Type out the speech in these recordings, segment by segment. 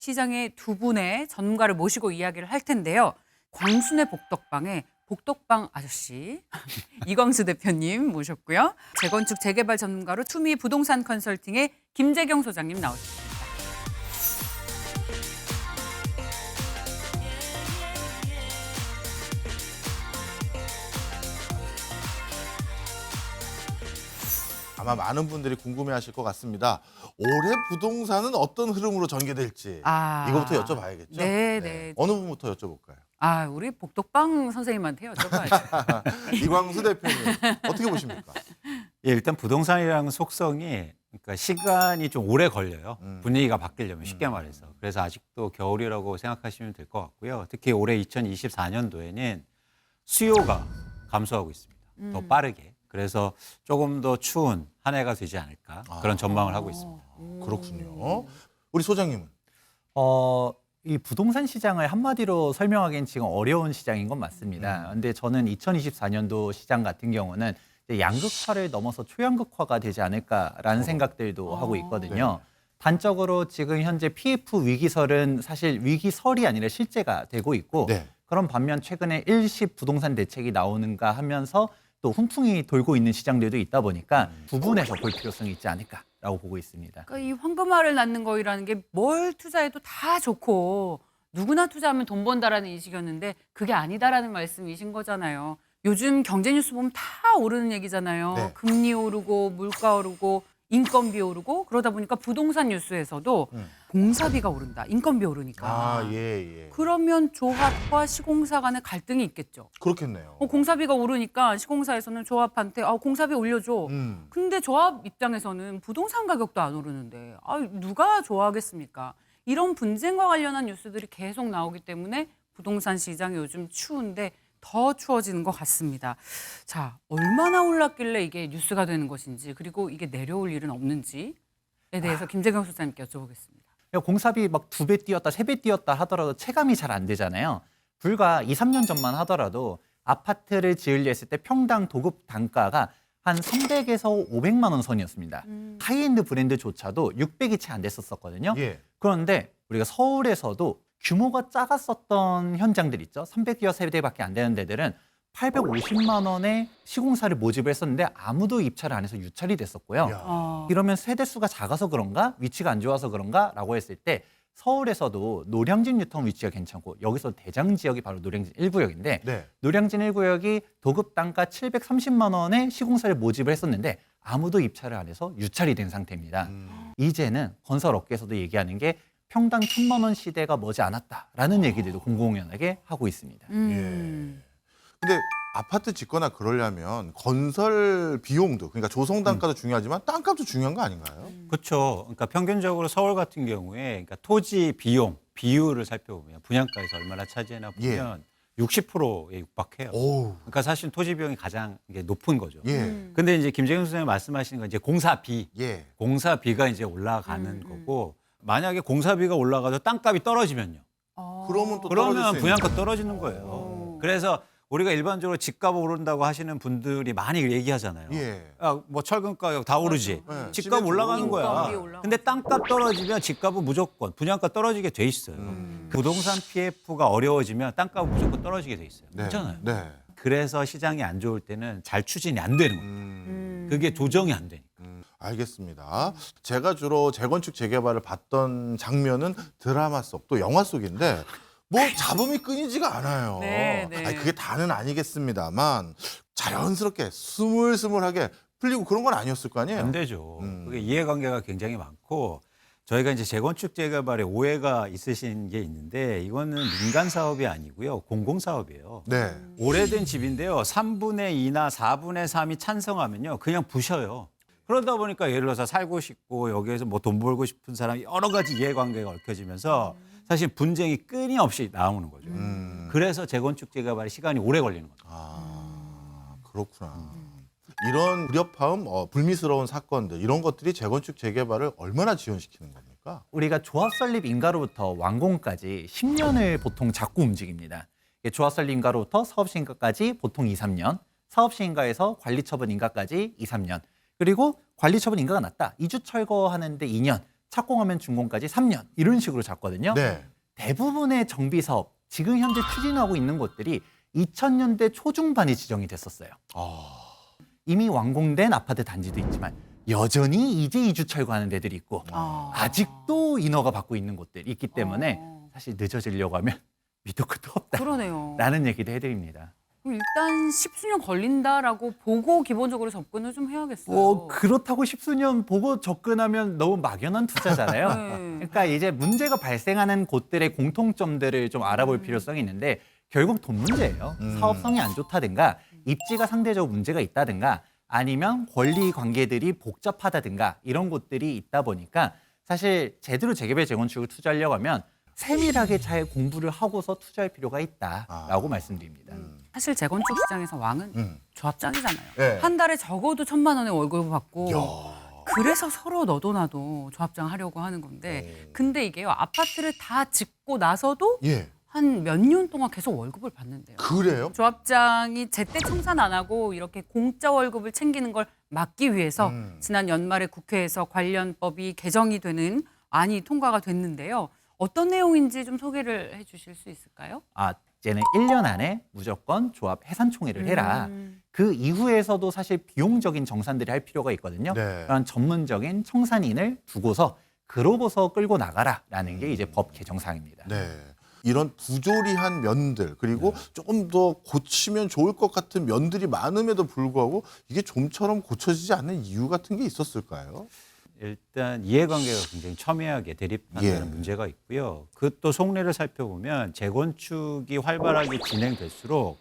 시장의 두 분의 전문가를 모시고 이야기를 할 텐데요. 광순의 복덕방의 복덕방 아저씨 이광수 대표님 모셨고요. 재건축 재개발 전문가로 투미 부동산 컨설팅의 김재경 소장님 나오셨습니다. 아마 많은 분들이 궁금해하실 것 같습니다. 올해 부동산은 어떤 흐름으로 전개될지 이거부터 여쭤봐야겠죠? 네. 어느 분부터 여쭤볼까요? 우리 복덕방 선생님한테 여쭤봐야죠. 이광수 대표님 어떻게 보십니까? 예, 일단 부동산이라는 속성이 그러니까 시간이 좀 오래 걸려요. 분위기가 바뀌려면 쉽게 말해서. 그래서 아직도 겨울이라고 생각하시면 될 것 같고요. 특히 올해 2024년도에는 수요가 감소하고 있습니다. 더 빠르게. 그래서 조금 더 추운 한 해가 되지 않을까 그런 전망을 하고 있습니다. 그렇군요. 우리 소장님은? 이 부동산 시장을 한마디로 설명하기엔 지금 어려운 시장인 건 맞습니다. 근데 저는 2024년도 시장 같은 경우는 이제 양극화를 넘어서 초양극화가 되지 않을까라는 생각들도 하고 있거든요. 단적으로 지금 현재 PF 위기설은 사실 위기설이 아니라 실제가 되고 있고 그런 반면 최근에 일시 부동산 대책이 나오는가 하면서 또 훈풍이 돌고 있는 시장들도 있다 보니까 구분해서 볼 필요성이 있지 않을까라고 보고 있습니다. 그러니까 이 황금알을 낳는 거라는 게 뭘 투자해도 다 좋고 누구나 투자하면 돈 번다라는 인식이었는데 그게 아니다라는 말씀이신 거잖아요. 요즘 경제 뉴스 보면 다 오르는 얘기잖아요. 금리 오르고 물가 오르고 인건비 오르고 그러다 보니까 부동산 뉴스에서도 공사비가 오른다. 인건비 오르니까. 예. 그러면 조합과 시공사 간의 갈등이 있겠죠. 그렇겠네요. 공사비가 오르니까 시공사에서는 조합한테 공사비 올려줘. 근데 조합 입장에서는 부동산 가격도 안 오르는데 누가 좋아하겠습니까? 이런 분쟁과 관련한 뉴스들이 계속 나오기 때문에 부동산 시장이 요즘 추운데 더 추워지는 것 같습니다. 자, 얼마나 올랐길래 이게 뉴스가 되는 것인지 그리고 이게 내려올 일은 없는지에 대해서 김재경 소장님께 여쭤보겠습니다. 공사비 막 2배 뛰었다, 3배 뛰었다 하더라도 체감이 잘 안 되잖아요. 불과 2, 3년 전만 하더라도 아파트를 지으려 했을 때 평당 도급 단가가 한 300에서 500만 원 선이었습니다. 하이엔드 브랜드조차도 600이 채 안 됐었거든요. 그런데 우리가 서울에서도 규모가 작았었던 현장들 있죠. 300여 세대밖에 안 되는 데들은 850만 원에 시공사를 모집을 했었는데 아무도 입찰을 안 해서 유찰이 됐었고요. 이러면 세대수가 작아서 그런가? 위치가 안 좋아서 그런가? 라고 했을 때 서울에서도 노량진 뉴타운 위치가 괜찮고 여기서 대장 지역이 바로 노량진 1구역인데 노량진 1구역이 도급 단가 730만 원에 시공사를 모집을 했었는데 아무도 입찰을 안 해서 유찰이 된 상태입니다. 이제는 건설 업계에서도 얘기하는 게 평당 1,000만 원 시대가 머지 않았다라는 얘기들도 공공연하게 하고 있습니다. 근데 아파트 짓거나 그러려면 건설 비용도 그러니까 조성 단가도 중요하지만 땅값도 중요한 거 아닌가요? 그렇죠. 그러니까 평균적으로 서울 같은 경우에 그러니까 토지 비용 비율을 살펴보면 분양가에서 얼마나 차지하나 보면 60%에 육박해요. 그러니까 사실 토지 비용이 가장 이게 높은 거죠. 근데 이제 김재경 선생님 말씀하시는 건 이제 공사비, 공사비가 이제 올라가는 거고 만약에 공사비가 올라가도 땅값이 떨어지면요. 그러면 또 그러면 분양가 떨어지는 거예요. 그래서 우리가 일반적으로 집값 오른다고 하시는 분들이 많이 얘기하잖아요. 뭐 철근 가격 다 오르지. 집값 올라가는 거야. 근데 땅값 떨어지면 집값은 무조건 분양가 떨어지게 돼 있어요. 부동산 PF가 어려워지면 땅값은 무조건 떨어지게 돼 있어요. 그렇잖아요. 그래서 시장이 안 좋을 때는 잘 추진이 안 되는 거예요. 그게 조정이 안 되니까. 알겠습니다. 제가 주로 재건축 재개발을 봤던 장면은 드라마 속 또 영화 속인데 뭐 잡음이 끊이지가 않아요. 그게 다는 아니겠습니다만 자연스럽게 스물스물하게 풀리고 그런 건 아니었을 거 아니에요? 안 되죠. 그게 이해관계가 굉장히 많고 저희가 이제 재건축 재개발에 오해가 있으신 게 있는데 이거는 민간 사업이 아니고요. 공공 사업이에요. 오래된 집인데요. 3분의 2나 4분의 3이 찬성하면요. 그냥 부셔요. 그러다 보니까 예를 들어서 살고 싶고 여기에서 뭐 돈 벌고 싶은 사람이 여러 가지 이해관계가 얽혀지면서 사실 분쟁이 끊임없이 나오는 거죠. 그래서 재건축 재개발에 시간이 오래 걸리는 거죠. 그렇구나. 이런 불협화음, 불미스러운 사건들 이런 것들이 재건축 재개발을 얼마나 지연시키는 겁니까? 우리가 조합 설립 인가로부터 완공까지 10년을 보통 잡고 움직입니다. 조합 설립 인가로부터 사업 시행까지 보통 2, 3년, 사업 시행가에서 관리 처분 인가까지 2, 3년, 그리고 관리 처분 인가가 났다. 이주 철거하는데 2년, 착공하면 준공까지 3년 이런 식으로 잡거든요. 네. 대부분의 정비 사업 지금 현재 추진하고 있는 곳들이 2000년대 초중반에 지정이 됐었어요. 이미 완공된 아파트 단지도 있지만 여전히 이제 이주 철거하는 데들이 있고 아직도 인허가 받고 있는 곳들이 있기 때문에 사실 늦어지려고 하면 밑도 끝도 그러네요. 없다라는 얘기도 해드립니다. 그럼 일단 10수년 걸린다라고 보고 기본적으로 접근을 좀 해야겠어요. 그렇다고 10수년 보고 접근하면 너무 막연한 투자잖아요. 네. 그러니까 이제 문제가 발생하는 곳들의 공통점들을 좀 알아볼 필요성이 있는데 결국 돈 문제예요. 사업성이 안 좋다든가 입지가 상대적으로 문제가 있다든가 아니면 권리 관계들이 복잡하다든가 이런 곳들이 있다 보니까 사실 제대로 재개발 재건축을 투자하려고 하면 세밀하게 잘 공부를 하고서 투자할 필요가 있다라고 말씀드립니다. 사실 재건축 시장에서 왕은 조합장이잖아요. 네. 한 달에 적어도 1,000만 원의 월급을 받고 그래서 서로 너도 나도 조합장 하려고 하는 건데 근데 이게요. 아파트를 다 짓고 나서도 예. 한 몇 년 동안 계속 월급을 받는데요. 그래요? 조합장이 제때 청산 안 하고 이렇게 공짜 월급을 챙기는 걸 막기 위해서 지난 연말에 국회에서 관련법이 개정이 되는 안이 통과가 됐는데요. 어떤 내용인지 좀 소개를 해 주실 수 있을까요? 이제는 1년 안에 무조건 조합 해산총회를 해라. 그 이후에서도 사실 비용적인 정산들이 할 필요가 있거든요. 네. 그런 전문적인 청산인을 두고서 그러고서 끌고 나가라라는 게 이제 법 개정사항입니다. 네. 이런 부조리한 면들 그리고 조금 더 고치면 좋을 것 같은 면들이 많음에도 불구하고 이게 좀처럼 고쳐지지 않는 이유 같은 게 있었을까요? 일단 이해관계가 굉장히 첨예하게 대립한다는 문제가 있고요. 그 또 속내를 살펴보면 재건축이 활발하게 진행될수록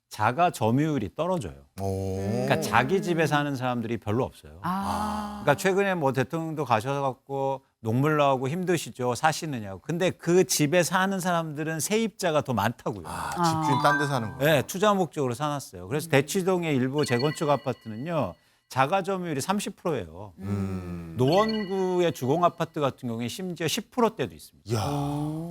자가 점유율이 떨어져요. 그러니까 자기 집에 사는 사람들이 별로 없어요. 그러니까 최근에 뭐 대통령도 가셔갖고 녹물 나오고 힘드시죠? 사시느냐고. 근데 그 집에 사는 사람들은 세입자가 더 많다고요. 집주인 딴 데 사는 거. 네, 투자 목적으로 사놨어요. 그래서 대치동의 일부 재건축 아파트는요. 자가 점유율이 30%예요. 노원구의 주공 아파트 같은 경우에 심지어 10%대도 있습니다. 이야.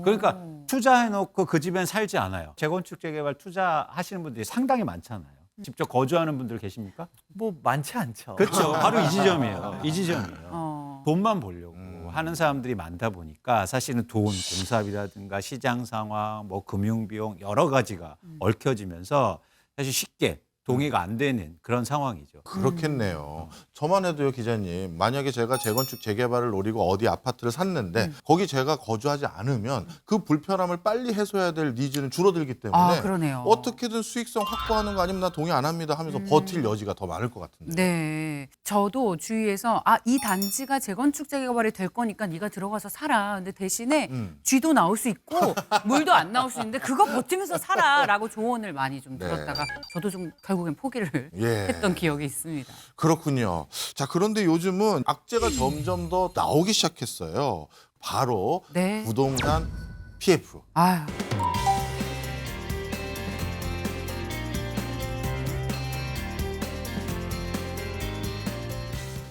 그러니까 투자해놓고 그 집엔 살지 않아요. 재건축 재개발 투자하시는 분들이 상당히 많잖아요. 직접 거주하는 분들 계십니까? 뭐 많지 않죠. 그렇죠. 바로 이 지점이에요. 이 지점이에요. 돈만 벌려고 하는 사람들이 많다 보니까 사실은 돈, 공사비라든가 시장 상황, 뭐 금융 비용 여러 가지가 얽혀지면서 사실 쉽게 동의가 안 되는 그런 상황이죠. 그렇겠네요. 저만 해도요, 기자님. 만약에 제가 재건축 재개발을 노리고 어디 아파트를 샀는데 거기 제가 거주하지 않으면 그 불편함을 빨리 해소해야 될 니즈는 줄어들기 때문에 그러네요. 어떻게든 수익성 확보하는 거 아니면 나 동의 안 합니다 하면서 버틸 여지가 더 많을 것 같은데. 네. 저도 주위에서 이 단지가 재건축 재개발이 될 거니까 네가 들어가서 살아. 근데 대신에 쥐도 나올 수 있고 물도 안 나올 수 있는데 그거 버티면서 살아라고 조언을 많이 좀 들었다가 저도 좀 결국엔 포기를 했던 기억이 있습니다. 그렇군요. 자, 그런데 요즘은 악재가 점점 더 나오기 시작했어요. 바로 네. 부동산 PF. 아유.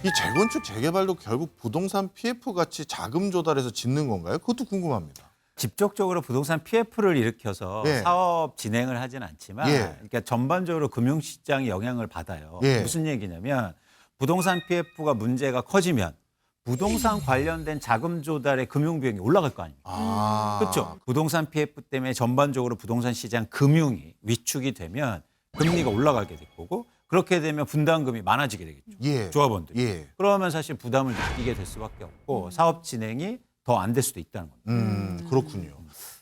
이 재건축 재개발도 결국 부동산 PF 같이 자금 조달해서 짓는 건가요? 그것도 궁금합니다. 직접적으로 부동산 PF를 일으켜서 예. 사업 진행을 하진 않지만 예. 그러니까 전반적으로 금융시장이 영향을 받아요. 예. 무슨 얘기냐면 부동산 PF가 문제가 커지면 부동산 관련된 자금 조달의 금융 비용이 올라갈 거 아닙니까? 그렇죠. 부동산 PF 때문에 전반적으로 부동산 시장 금융이 위축이 되면 금리가 올라가게 될 거고 그렇게 되면 분담금이 많아지게 되겠죠. 예. 조합원들이. 예. 그러면 사실 부담을 느끼게 될 수밖에 없고 사업 진행이 더 안 될 수도 있다는 겁니다. 그렇군요.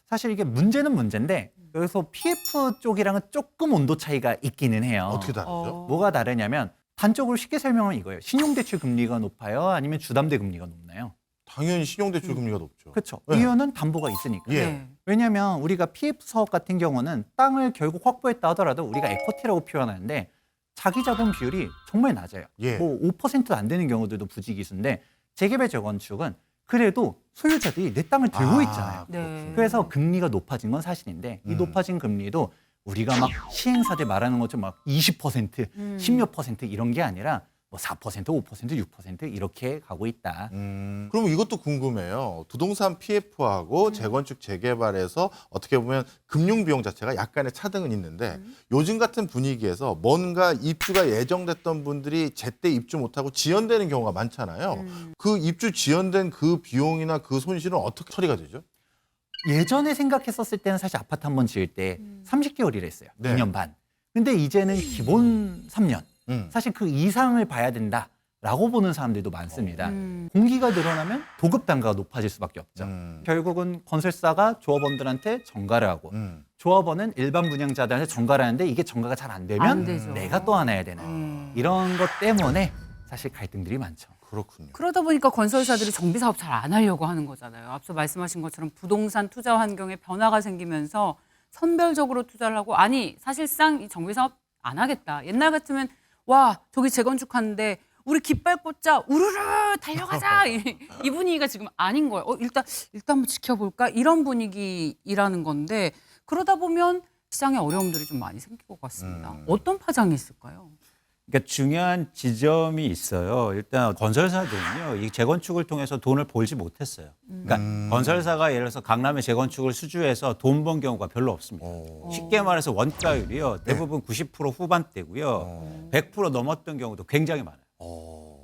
사실 이게 문제는 문제인데 여기서 PF 쪽이랑은 조금 온도 차이가 있기는 해요. 어떻게 다르죠? 뭐가 다르냐면 단적으로 쉽게 설명하면 이거예요. 신용대출 금리가 높아요? 아니면 주담대 금리가 높나요? 당연히 신용대출 금리가 높죠. 그렇죠. 네. 이유는 담보가 있으니까. 예. 네. 왜냐하면 우리가 PF 사업 같은 경우는 땅을 결국 확보했다 하더라도 우리가 에쿼티라고 표현하는데 자기 자본 비율이 정말 낮아요. 예. 뭐 5%도 안 되는 경우들도 부지기수인데 재개발 재건축은 그래도 소유자들이 내 땅을 들고 있잖아요. 네. 그래서 금리가 높아진 건 사실인데 이 높아진 금리도 우리가 막 시행사들 말하는 것처럼 막 20%, 10몇 % 이런 게 아니라 뭐 4%, 5%, 6% 이렇게 가고 있다. 그럼 이것도 궁금해요. 부동산 PF하고 재건축 재개발에서 어떻게 보면 금융 비용 자체가 약간의 차등은 있는데 요즘 같은 분위기에서 뭔가 입주가 예정됐던 분들이 제때 입주 못하고 지연되는 경우가 많잖아요. 그 입주 지연된 그 비용이나 그 손실은 어떻게 처리가 되죠? 예전에 생각했었을 때는 사실 아파트 한 번 지을 때 30개월이라 했어요. 네. 2년 반. 근데 이제는 기본 3년. 사실 그 이상을 봐야 된다라고 보는 사람들도 많습니다. 공기가 늘어나면 도급 단가가 높아질 수밖에 없죠. 결국은 건설사가 조합원들한테 전가를 하고 조합원은 일반 분양자들한테 전가를 하는데 이게 전가가 잘 안 되면 안 되죠. 내가 또 안아야 되는 이런 것 때문에 사실 갈등들이 많죠. 그렇군요. 그러다 보니까 건설사들이 정비 사업 잘 안 하려고 하는 거잖아요. 앞서 말씀하신 것처럼 부동산 투자 환경에 변화가 생기면서 선별적으로 투자를 하고 아니 사실상 이 정비 사업 안 하겠다. 옛날 같으면 와 저기 재건축하는데 우리 깃발 꽂자 우르르 달려가자 이 분위기가 지금 아닌 거예요. 일단 한번 지켜볼까 이런 분위기라는 건데 그러다 보면 시장에 어려움들이 좀 많이 생길 것 같습니다. 어떤 파장이 있을까요? 그러니까 중요한 지점이 있어요. 일단 건설사들은요, 이 재건축을 통해서 돈을 벌지 못했어요. 그러니까 건설사가 예를 들어서 강남의 재건축을 수주해서 돈 번 경우가 별로 없습니다. 쉽게 말해서 원가율이요, 대부분 90% 후반대고요, 100% 넘었던 경우도 굉장히 많아요.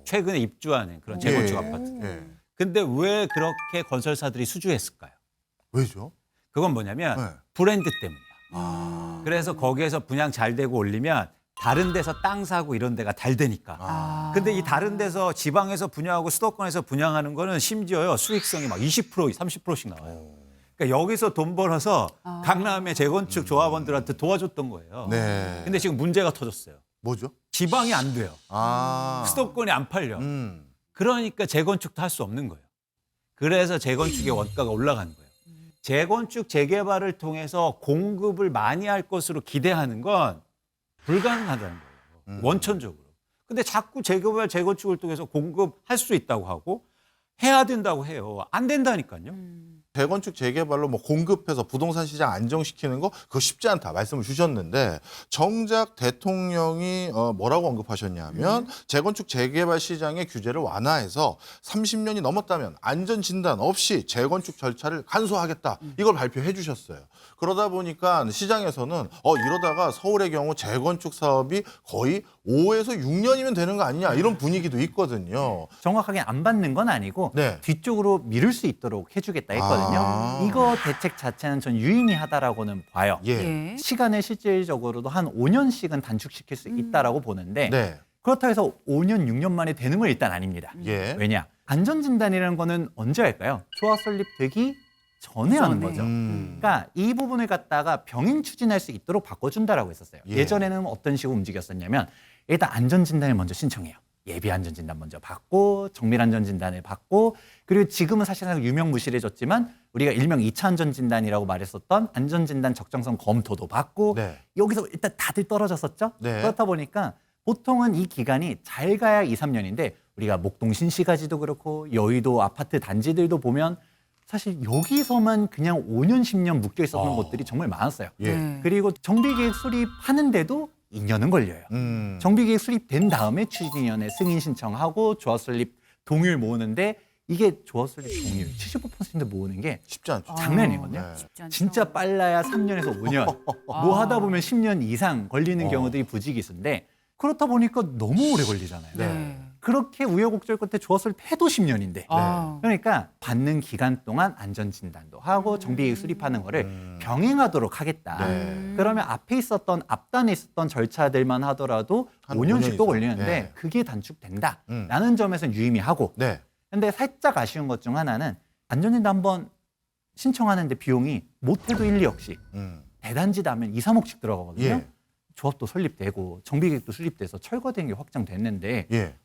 최근에 입주하는 그런 재건축 아파트. 근데 왜 그렇게 건설사들이 수주했을까요? 왜죠? 그건 뭐냐면 네. 브랜드 때문이에요. 그래서 거기에서 분양 잘 되고 올리면 다른 데서 땅 사고 이런 데가 잘 되니까. 근데 이 다른 데서 지방에서 분양하고 수도권에서 분양하는 거는 심지어요 수익성이 막 20%, 30%씩 나와요. 그러니까 여기서 돈 벌어서 강남의 재건축 조합원들한테 도와줬던 거예요. 네. 근데 지금 문제가 터졌어요. 뭐죠? 지방이 안 돼요. 수도권이 안 팔려. 그러니까 재건축도 할 수 없는 거예요. 그래서 재건축의 원가가 올라가는 거예요. 재건축 재개발을 통해서 공급을 많이 할 것으로 기대하는 건 불가능하다는 거예요. 원천적으로. 근데 자꾸 재개발, 재건축을 통해서 공급할 수 있다고 하고 해야 된다고 해요. 안 된다니까요. 재건축 재개발로 뭐 공급해서 부동산 시장 안정시키는 거 그거 쉽지 않다 말씀을 주셨는데 정작 대통령이 뭐라고 언급하셨냐면 재건축 재개발 시장의 규제를 완화해서 30년이 넘었다면 안전진단 없이 재건축 절차를 간소화하겠다 이걸 발표해 주셨어요. 그러다 보니까 시장에서는 이러다가 서울의 경우 재건축 사업이 거의 5에서 6년이면 되는 거 아니냐 이런 분위기도 있거든요. 정확하게 안 받는 건 아니고 네. 뒤쪽으로 미룰 수 있도록 해주겠다 했거든요. 이거 대책 자체는 전 유의미하다라고는 봐요. 예. 시간을 실질적으로도 한 5년씩은 단축시킬 수 있다라고 보는데 네. 그렇다고 해서 5년, 6년 만에 되는 건 일단 아닙니다. 예. 왜냐? 안전진단이라는 거는 언제 할까요? 조합 설립되기 전에 하는 전에. 거죠. 그러니까 이 부분을 갖다가 병행 추진할 수 있도록 바꿔준다라고 했었어요. 예. 예전에는 어떤 식으로 움직였었냐면 일단 안전진단을 먼저 신청해요. 예비 안전진단 먼저 받고 정밀 안전진단을 받고 그리고 지금은 사실상 유명무실해졌지만 우리가 일명 2차 안전진단이라고 말했었던 안전진단 적정성 검토도 받고 네. 여기서 일단 다들 떨어졌었죠. 네. 그렇다 보니까 보통은 이 기간이 잘 가야 2, 3년인데 우리가 목동 신시가지도 그렇고 여의도 아파트 단지들도 보면 사실 여기서만 그냥 5년, 10년 묶여 있었던 곳들이 정말 많았어요. 예. 그리고 정비계획 수립하는데도 2년은 걸려요. 정비계획 수립된 다음에 추진위원회 승인 신청하고 조합 설립 동의를 모으는데 이게 조합 설립 동의율 75% 모으는 게 쉽지 않죠. 장난이거든요. 네. 쉽지 않죠. 진짜 빨라야 3년에서 5년, 뭐 하다 보면 10년 이상 걸리는 경우들이 부지기수인데 그렇다 보니까 너무 오래 걸리잖아요. 네. 그렇게 우여곡절 끝에 조합 설립해도 10년인데 아. 그러니까 받는 기간 동안 안전진단도 하고 정비계획 수립하는 거를 병행하도록 하겠다. 네. 그러면 앞에 있었던 앞단에 있었던 절차들만 하더라도 한 5년씩 5년 또 이상. 걸리는데 네. 그게 단축된다라는 점에서는 유의미하고 네. 근데 살짝 아쉬운 것 중 하나는 안전진단 한번 신청하는데 비용이 못해도 1, 2억씩 대단지다 하면 2, 3억씩 들어가거든요. 예. 조합도 설립되고 정비계획도 수립돼서 철거된 게 확정됐는데 예.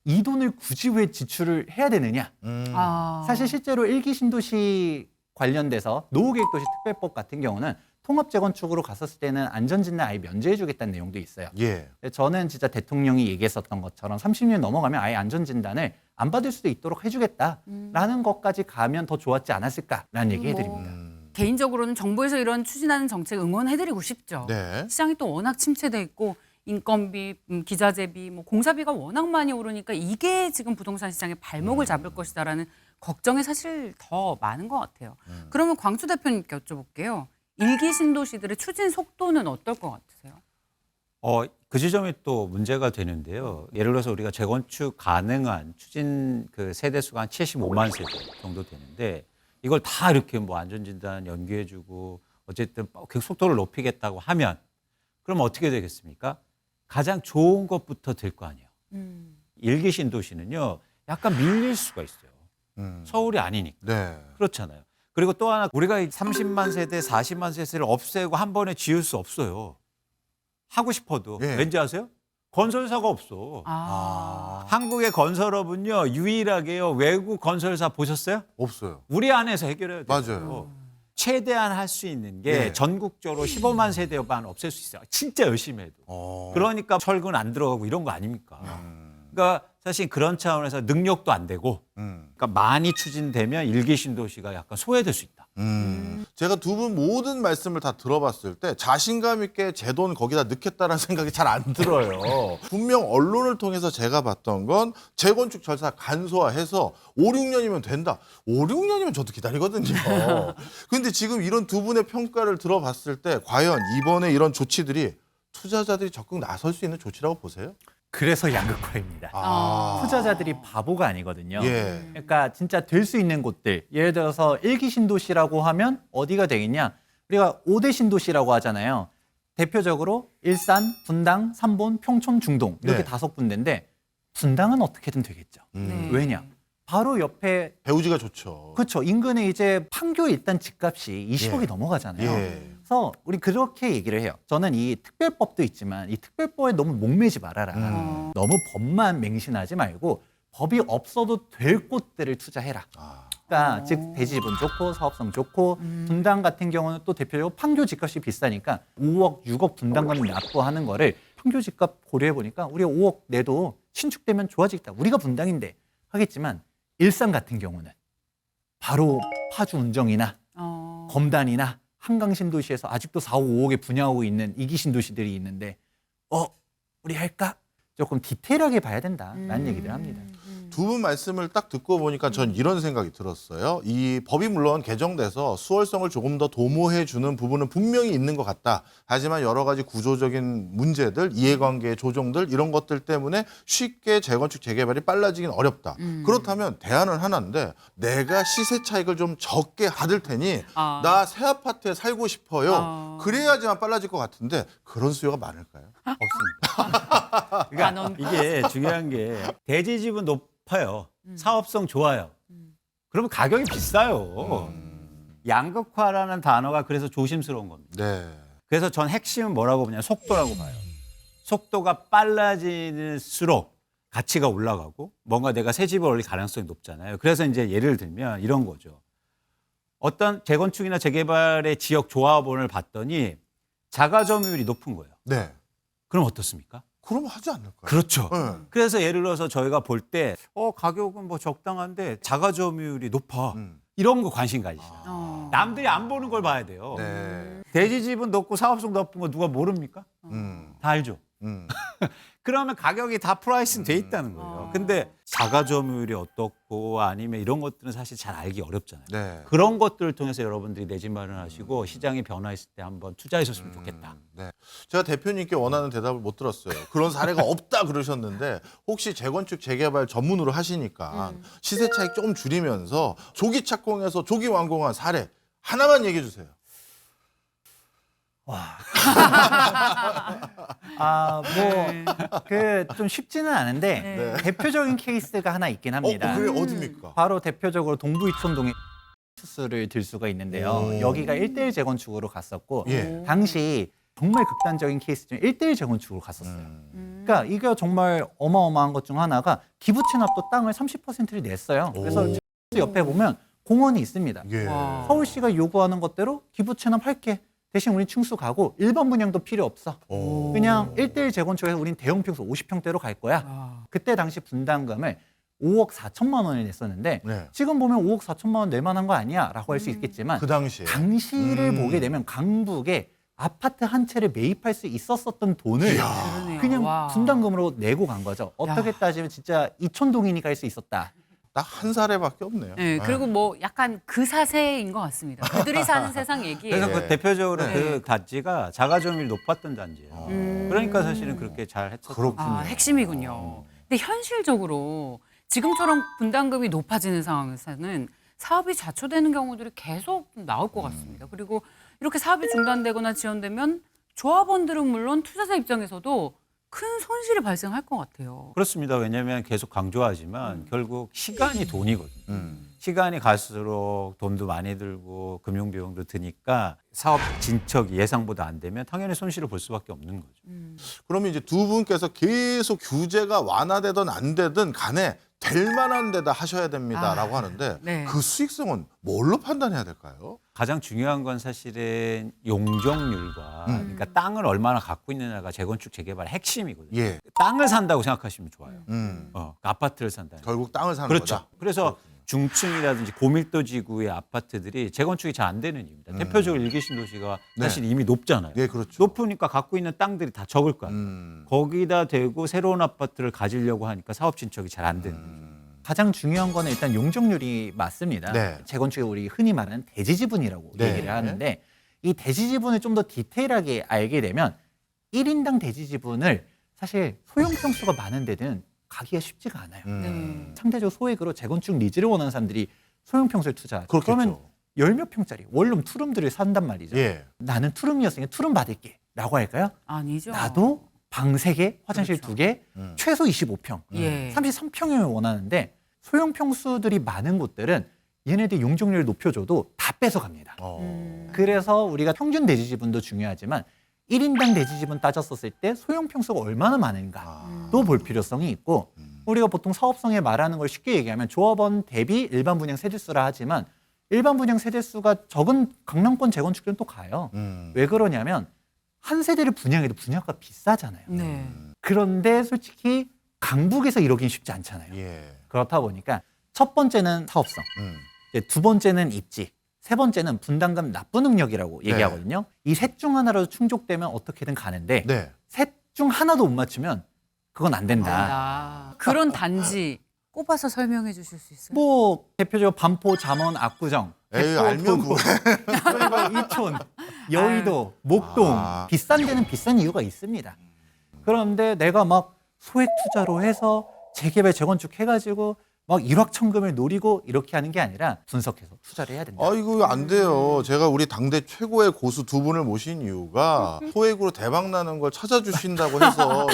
이 돈을 굳이 왜 지출을 해야 되느냐? 아. 사실 실제로 1기 신도시 관련돼서 노후계획도시 특별법 같은 경우는 통합 재건축으로 갔었을 때는 안전진단 아예 면제해주겠다는 내용도 있어요. 예. 저는 진짜 대통령이 얘기했었던 것처럼 30년 넘어가면 아예 안전진단을 안 받을 수도 있도록 해주겠다라는 것까지 가면 더 좋았지 않았을까라는 얘기 해드립니다. 개인적으로는 정부에서 이런 추진하는 정책 응원해드리고 싶죠. 네. 시장이 또 워낙 침체돼 있고 인건비, 기자재비, 뭐 공사비가 워낙 많이 오르니까 이게 지금 부동산 시장의 발목을 잡을 것이다라는 걱정이 사실 더 많은 것 같아요. 그러면 광수 대표님께 여쭤볼게요. 일기 신도시들의 추진 속도는 어떨 것 같으세요? 그 지점이 또 문제가 되는데요. 예를 들어서 우리가 재건축 가능한 추진 그 세대 수가 한 75만 세대 정도 되는데 이걸 다 이렇게 뭐 안전진단 연기해주고 어쨌든 그 속도를 높이겠다고 하면 그럼 어떻게 되겠습니까? 가장 좋은 것부터 될 거 아니에요. 일기 신도시는요, 약간 밀릴 수가 있어요. 서울이 아니니까. 네. 그렇잖아요. 그리고 또 하나 우리가 30만 세대, 40만 세대를 없애고 한 번에 지을 수 없어요. 하고 싶어도. 예. 왠지 아세요? 건설사가 없어. 한국의 건설업은요, 유일하게요, 외국 건설사 보셨어요? 없어요. 우리 안에서 해결해야 돼요. 맞아요. 최대한 할 수 있는 게 예. 전국적으로 15만 세대만 없앨 수 있어요. 진짜 열심히 해도. 그러니까 철근 안 들어가고 이런 거 아닙니까? 그러니까 사실 그런 차원에서 능력도 안 되고 그러니까 많이 추진되면 일기 신도시가 약간 소외될 수 있다. 제가 두 분 모든 말씀을 다 들어봤을 때 자신감 있게 제 돈 거기다 넣겠다라는 생각이 잘 안 들어요. 분명 언론을 통해서 제가 봤던 건 재건축 절차 간소화해서 5, 6년이면 된다. 5, 6년이면 저도 기다리거든요. 근데 지금 이런 두 분의 평가를 들어봤을 때 과연 이번에 이런 조치들이 투자자들이 적극 나설 수 있는 조치라고 보세요? 그래서 양극화입니다. 아. 투자자들이 바보가 아니거든요. 예. 그러니까 진짜 될 수 있는 곳들, 예를 들어서 일기 신도시라고 하면 어디가 되겠냐? 우리가 5대 신도시라고 하잖아요. 대표적으로 일산, 분당, 삼본, 평촌, 중동 이렇게 네. 5군데인데 분당은 어떻게든 되겠죠. 네. 왜냐? 바로 옆에 배우지가 좋죠. 그렇죠. 인근에 이제 판교 일단 집값이 20억이 예. 넘어가잖아요. 예. 그래서 우리 그렇게 얘기를 해요. 저는 이 특별법도 있지만 이 특별법에 너무 목매지 말아라. 너무 법만 맹신하지 말고 법이 없어도 될 곳들을 투자해라. 그러니까 즉 대지 지분 좋고 사업성 좋고 분당 같은 경우는 또 대표적으로 판교 집값이 비싸니까 5억, 6억 분당권 납부하는 거를 판교 집값 고려해 보니까 우리가 5억 내도 신축되면 좋아지겠다. 우리가 분당인데 하겠지만 일산 같은 경우는 바로 파주 운정이나 검단이나 한강 신도시에서 아직도 4억, 5억에 분양하고 있는 이기 신도시들이 있는데 우리 할까? 조금 디테일하게 봐야 된다라는 얘기를 합니다. 두 분 말씀을 딱 듣고 보니까 전 이런 생각이 들었어요. 이 법이 물론 개정돼서 수월성을 조금 더 도모해 주는 부분은 분명히 있는 것 같다. 하지만 여러 가지 구조적인 문제들, 이해관계의 조정들 이런 것들 때문에 쉽게 재건축 재개발이 빨라지긴 어렵다. 그렇다면 대안은 하나인데 내가 시세 차익을 좀 적게 받을 테니 나 새 아파트에 살고 싶어요. 그래야지만 빨라질 것 같은데 그런 수요가 많을까요? 없습니다. 그러니까 이게 중요한 게 대지 지분 높아요. 사업성 좋아요. 그러면 가격이 비싸요. 양극화라는 단어가 그래서 조심스러운 겁니다. 네. 그래서 전 핵심은 뭐라고 보냐면 속도라고 봐요. 속도가 빨라질수록 가치가 올라가고 뭔가 내가 새 집을 올릴 가능성이 높잖아요. 그래서 이제 예를 들면 이런 거죠. 어떤 재건축이나 재개발의 지역 조합원을 봤더니 자가 점유율이 높은 거예요. 네. 그럼 어떻습니까? 그럼 하지 않을까요? 그렇죠. 네. 그래서 예를 들어서 저희가 볼 때 가격은 뭐 적당한데 자가 점유율이 높아. 이런 거 관심 가지시죠. 남들이 안 보는 걸 봐야 돼요. 네. 대지 집은 높고 사업성 높은 거 누가 모릅니까? 다 알죠. 그러면 가격이 다 프라이싱 돼 있다는 거예요. 근데 자가 점유율이 어떻고 아니면 이런 것들은 사실 잘 알기 어렵잖아요. 네. 그런 것들을 통해서 여러분들이 내 집 마련하시고 시장이 변화했을 때 한번 투자하셨으면 좋겠다. 네. 제가 대표님께 원하는 대답을 못 들었어요. 그런 사례가 없다 그러셨는데 혹시 재건축 재개발 전문으로 하시니까 시세 차익 조금 줄이면서 조기 착공해서 조기 완공한 사례 하나만 얘기해 주세요. 그 좀 쉽지는 않은데 대표적인 케이스가 하나 있긴 합니다. 그게 어딥니까? 바로 대표적으로 동부 이촌동의 수를 들 수가 있는데요. 여기가 1대1 재건축으로 갔었고 예. 당시 정말 극단적인 케이스 중에 1대1 재건축으로 갔었어요. 그러니까 이게 정말 어마어마한 것 중 하나가 기부 체납도 땅을 30%를 냈어요. 그래서 옆에 보면 공원이 있습니다. 예. 서울시가 요구하는 것대로 기부 체납할게. 대신 우린 층수 가고 일반 분양도 필요 없어. 그냥 1대1 재건축에서 우린 대형 평수 50평대로 갈 거야. 그때 당시 분담금을 5억 4천만 원을 냈었는데 네. 지금 보면 5억 4천만 원 낼 만한 거 아니야? 라고 할 수 있겠지만 그 당시에 당시를 보게 되면 강북에 아파트 한 채를 매입할 수 있었었던 돈을 그러네요. 그냥 와. 분담금으로 내고 간 거죠. 어떻게 따지면 진짜 이촌동인이 갈 수 있었다. 딱 한 사례밖에 없네요. 네, 그리고 뭐 약간 그 사세인 것 같습니다. 그들이 사는 세상 얘기예요. 그래서 네. 그 대표적으로 네. 그 단지가 자가점유율 높았던 단지예요. 그러니까 사실은 그렇게 잘 했었죠. 그렇군요. 아, 핵심이군요. 근데 현실적으로 지금처럼 분담금이 높아지는 상황에서는 사업이 좌초되는 경우들이 계속 나올 것 같습니다. 그리고 이렇게 사업이 중단되거나 지연되면 조합원들은 물론 투자자 입장에서도 큰 손실이 발생할 것 같아요. 그렇습니다. 왜냐하면 계속 강조하지만 결국 시간이 돈이거든요. 시간이 갈수록 돈도 많이 들고 금융 비용도 드니까 사업 진척이 예상보다 안 되면 당연히 손실을 볼 수밖에 없는 거죠. 그러면 이제 두 분께서 계속 규제가 완화되든 안 되든 간에 될 만한 데다 하셔야 됩니다라고 하는데 네. 그 수익성은 뭘로 판단해야 될까요? 가장 중요한 건 사실은 용적률과 그러니까 땅을 얼마나 갖고 있느냐가 재건축 재개발의 핵심이거든요. 예. 땅을 산다고 생각하시면 좋아요. 아파트를 산다. 결국 땅을 사는 그렇죠. 거다. 그래서 중층이라든지 고밀도 지구의 아파트들이 재건축이 잘 안 되는 이유입니다. 대표적으로 일기 신도시가 사실 이미 높잖아요. 예, 그렇죠. 높으니까 갖고 있는 땅들이 다 적을 거 아니에요. 음. 거기다 대고 새로운 아파트를 가지려고 하니까 사업 진척이 잘 안 되는 거죠. 가장 중요한 거는 일단 용적률이 맞습니다. 네. 재건축에 우리 흔히 말하는 대지지분이라고 네. 얘기를 하는데 이 대지지분을 좀 더 디테일하게 알게 되면 1인당 대지지분을 사실 소형 평수가 많은 데는 가기가 쉽지가 않아요. 네. 상대적으로 소액으로 재건축 리즈를 원하는 사람들이 소형 평수를 투자하죠. 그렇겠죠. 그러면 열 몇 평짜리 원룸 투룸들을 산단 말이죠. 예. 나는 투룸이었으니까 투룸 받을게 라고 할까요? 아니죠. 나도 방 3개, 화장실 그렇죠. 2개, 최소 25평, 예. 33평을 원하는데 소형 평수들이 많은 곳들은 얘네들 용적률을 높여줘도 다 뺏어갑니다. 그래서 우리가 평균 대지지분도 중요하지만 1인당 대지지분 따졌었을 때 소형 평수가 얼마나 많은가도 볼 필요성이 있고 우리가 보통 사업성에 말하는 걸 쉽게 얘기하면 조합원 대비 일반 분양 세대수라 하지만 일반 분양 세대수가 적은 강남권 재건축들은 또 가요. 왜 그러냐면 한 세대를 분양해도 분양가 비싸잖아요. 네. 그런데 솔직히 강북에서 이러긴 쉽지 않잖아요. 예. 그렇다 보니까 첫 번째는 사업성, 음. 이제 두 번째는 입지, 세 번째는 분담금 납부 능력이라고 네. 얘기하거든요. 이 셋 중 하나라도 충족되면 어떻게든 가는데 네. 셋 중 하나도 못 맞추면 그건 안 된다. 아, 그런 단지 꼽아서 설명해 주실 수 있어요? 뭐 대표적으로 반포, 잠원, 압구정, 에이, 백도, 알면 도구, 뭐해. 그리고 이촌, 여의도, 목동 아. 비싼 데는 비싼 이유가 있습니다. 그런데 내가 막 소액 투자로 해서 재개발 재건축 해가지고 막 일확천금을 노리고 이렇게 하는 게 아니라 분석해서 투자를 해야 된다. 아, 이거 안 돼요. 제가 우리 당대 최고의 고수 두 분을 모신 이유가 소액으로 대박 나는 걸 찾아주신다고 해서.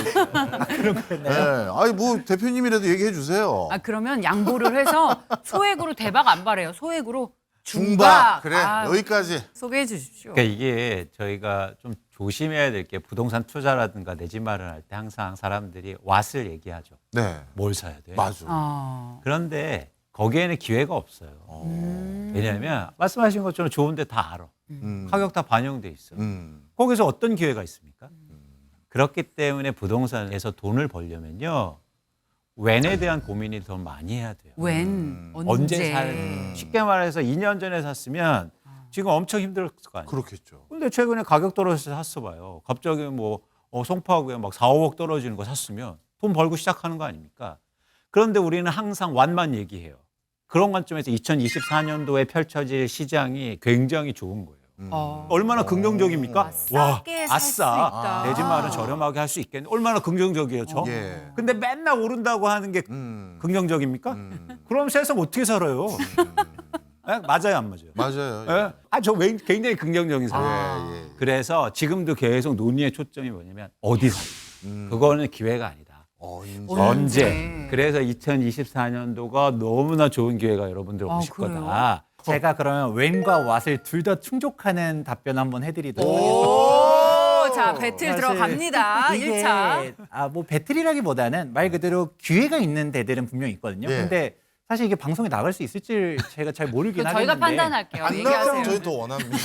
그런 거였나요? 네. 아니, 뭐, 대표님이라도 얘기해 주세요. 아, 그러면 양보를 해서 소액으로 대박 안 바래요. 소액으로 중박. 그래, 아, 여기까지. 소개해 주십시오. 그러니까 이게 저희가 좀 조심해야 될 게 부동산 투자라든가 내 집 마련할 때 항상 사람들이 왓을 얘기하죠. 네. 뭘 사야 돼? 맞아. 아. 그런데 거기에는 기회가 없어요. 왜냐하면 말씀하신 것처럼 좋은데 다 알아. 가격 다 반영돼 있어. 거기서 어떤 기회가 있습니까? 그렇기 때문에 부동산에서 돈을 벌려면요. when에 대한 고민이 더 많이 해야 돼요. 웬 언제 살? 쉽게 말해서 2년 전에 샀으면 지금 엄청 힘들었을 거 아니에요. 그렇겠죠. 근데 최근에 가격 떨어져서 샀어 봐요. 갑자기 뭐 송파구에 막 4, 5억 떨어지는 거 샀으면 돈 벌고 시작하는 거 아닙니까? 그런데 우리는 항상 완만 얘기해요. 그런 관점에서 2024년도에 펼쳐질 시장이 굉장히 좋은 거예요. 얼마나 긍정적입니까? 싸게 살수 있다. 내 집 마련 저렴하게 할 수 있겠네. 얼마나 긍정적이에요, 저? 예. 근데 맨날 오른다고 하는 게 긍정적입니까? 그럼 세상 어떻게 살아요? 예? 맞아요, 안 맞아요? 맞아요. 예? 저 굉장히 긍정적인 사람이에요. 예. 그래서 지금도 계속 논의의 초점이 뭐냐면 어디 사? 그거는 기회가 아니다. 이제. 언제? 그래서 2024년도가 너무나 좋은 기회가 여러분들 아, 오실 그래요? 거다. 제가 그러면 웬과 왓을 둘 다 충족하는 답변 한번 해드리도록 오, 자, 배틀 사실 들어갑니다. 이게 1차. 뭐 배틀이라기보다는 말 그대로 기회가 있는 데들은 분명히 있거든요. 예. 근데 사실 이게 방송에 나갈 수 있을지 제가 잘 모르긴 하겠는데 저희가 판단할게요. 안 나가면 얘기하세요. 저희 더 원합니다.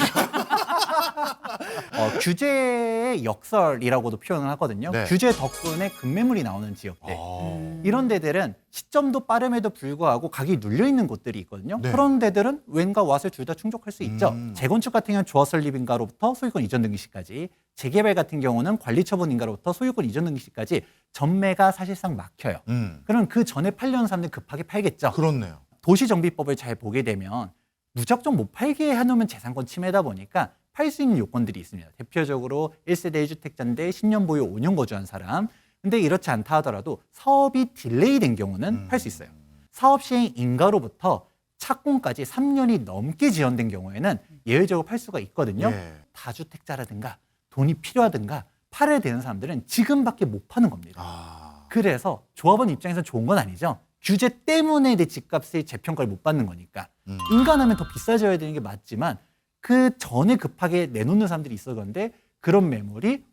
규제의 역설이라고도 표현을 하거든요. 네. 규제 덕분에 급매물이 나오는 지역들. 이런 데들은 시점도 빠름에도 불구하고 가격이 눌려 있는 곳들이 있거든요. 네. 그런 데들은 웬과 왓을 둘 다 충족할 수 있죠. 재건축 같은 경우는 조합설립인가로부터 소유권 이전 등기시까지, 재개발 같은 경우는 관리처분인가로부터 소유권 이전 등기시까지 전매가 사실상 막혀요. 그럼 그 전에 팔려는 사람들이 급하게 팔겠죠. 그렇네요. 도시정비법을 잘 보게 되면 무작정 못 팔게 해놓으면 재산권 침해다 보니까 팔 수 있는 요건들이 있습니다. 대표적으로 1세대 1주택자인데 10년 보유 5년 거주한 사람. 근데 이렇지 않다 하더라도 사업이 딜레이 된 경우는 팔 수 있어요. 사업 시행 인가로부터 착공까지 3년이 넘게 지연된 경우에는 예외적으로 팔 수가 있거든요. 예. 다주택자라든가 돈이 필요하든가 팔아야 되는 사람들은 지금밖에 못 파는 겁니다. 그래서 조합원 입장에서 좋은 건 아니죠. 규제 때문에 내 집값의 재평가를 못 받는 거니까. 인간하면 더 비싸져야 되는 게 맞지만 그 전에 급하게 내놓는 사람들이 있었는데 그런 매물이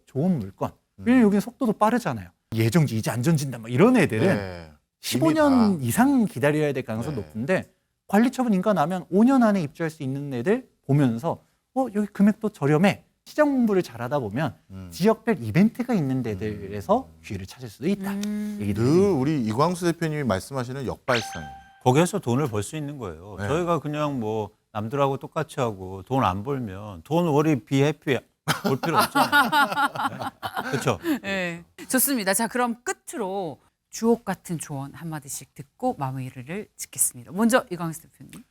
좋은 물건. 왜냐면 여기는 속도도 빠르잖아요. 예정지 이제 안 전진다 막 이런 애들은 네. 15년 이상 기다려야 될 가능성이 네. 높은데 관리처분 인가 나면 5년 안에 입주할 수 있는 애들 보면서 여기 금액도 저렴해. 시장 공부를 잘하다 보면 지역별 이벤트가 있는 데들에서 기회를 찾을 수도 있다. 얘기도 늘 우리 이광수 대표님이 말씀하시는 역발상이에요. 거기에서 돈을 벌 수 있는 거예요. 네. 저희가 그냥 뭐 남들하고 똑같이 하고 돈 안 벌면 돈 월이 비해피 볼 필요 없잖아요. 네? 그렇죠? 네. 좋습니다. 자, 그럼 끝으로 주옥 같은 조언 한마디씩 듣고 마무리를 짓겠습니다. 먼저 이광수 대표님.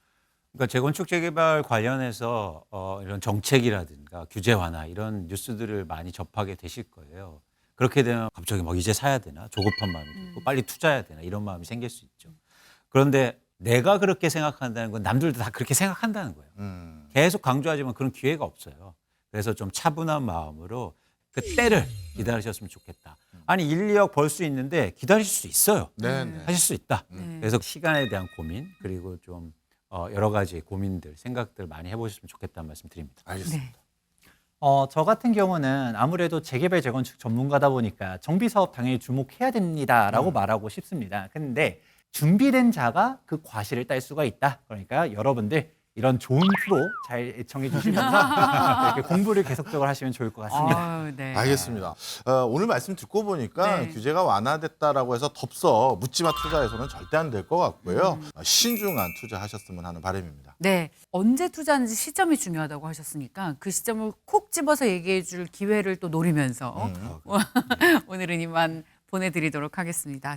그러니까 재건축 재개발 관련해서 이런 정책이라든가 규제 완화 이런 뉴스들을 많이 접하게 되실 거예요. 그렇게 되면 갑자기 막 이제 사야 되나 조급한 마음이 들고 빨리 투자해야 되나 이런 마음이 생길 수 있죠. 그런데 내가 그렇게 생각한다는 건 남들도 다 그렇게 생각한다는 거예요. 계속 강조하지만 그런 기회가 없어요. 그래서 좀 차분한 마음으로 그 때를 기다리셨으면 좋겠다. 아니 1, 2억 벌 수 있는데 기다릴 수 있어요. 네, 네. 하실 수 있다. 그래서 시간에 대한 고민 그리고 좀 여러 가지 고민들, 생각들 많이 해보셨으면 좋겠다는 말씀 드립니다. 알겠습니다. 네. 저 같은 경우는 아무래도 재개발 재건축 전문가다 보니까 정비 사업 당연히 주목해야 됩니다라고 말하고 싶습니다. 근데 준비된 자가 그 과실을 딸 수가 있다. 그러니까 여러분들 이런 좋은 프로 잘 애청해 주시면서 이렇게 공부를 계속적으로 하시면 좋을 것 같습니다. 네. 알겠습니다. 오늘 말씀 듣고 보니까 네. 규제가 완화됐다라고 해서 덥서 묻지마 투자해서는 절대 안 될 것 같고요. 신중한 투자하셨으면 하는 바람입니다. 네. 언제 투자하는지 시점이 중요하다고 하셨으니까 그 시점을 콕 집어서 얘기해 줄 기회를 또 노리면서 오늘은 이만 보내드리도록 하겠습니다.